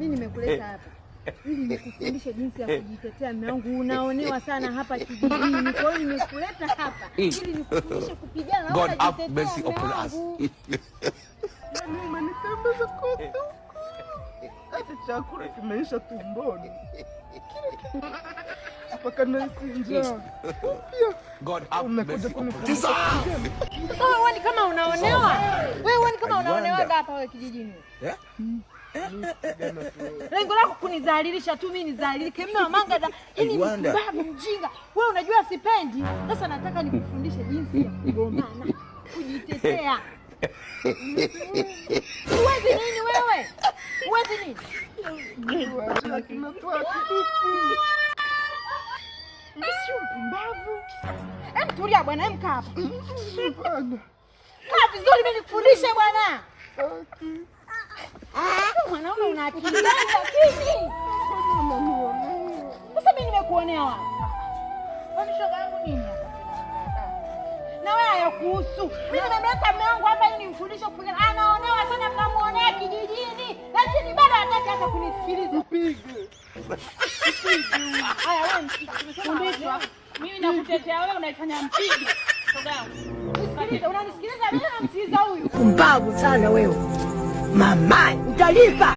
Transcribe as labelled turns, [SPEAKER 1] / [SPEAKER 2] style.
[SPEAKER 1] Mimi nimekuleta hapa ili nikufundishe jinsi ya kujitetea. Mume wangu unaonewa sana hapa kijijini. Kwa hiyo nimekuleta hapa ili nikufundishe kupigana na kujitetea. God have mercy upon us.
[SPEAKER 2] Mimi umenitembeza kote. Hata chakula kimeisha tumboni. Mpaka nahisi njaa.
[SPEAKER 3] God have mercy upon us.
[SPEAKER 1] Sasa wewe kama unaonewa? Wewe kama unaonewa hapa wewe kijijini? Lengo lako kunidhalilisha tu, mimi nidhalilike. Mume wa Mangada, hili ni mbavu mjinga. Wewe unajua sipendi. Sasa nataka nikufundishe jinsi ya kugombana, kujitetea. Uwezi nini wewe? Uwezi nini? Sio mpumbavu. Tulia bwana, kaa hapa. Kaa vizuri, mimi nikufundishe bwana. Mwanaume una akili gani lakini? Sasa mimi nimekuonea wapi? Kwani shoga yangu nini? Na wewe hayakuhusu. Mimi nimemleta mume wangu hapa ili nimfundishe kupigana. Anaonewa sana, mnamuonea kijijini. Lakini bado hataki hata kunisikiliza. Upige. Haya wewe tumesema mimi nakutetea wewe unaifanya mpige. Shoga yangu. Unanisikiliza mimi na msikiza huyu. Mbavu sana wewe. Mama, utalipa.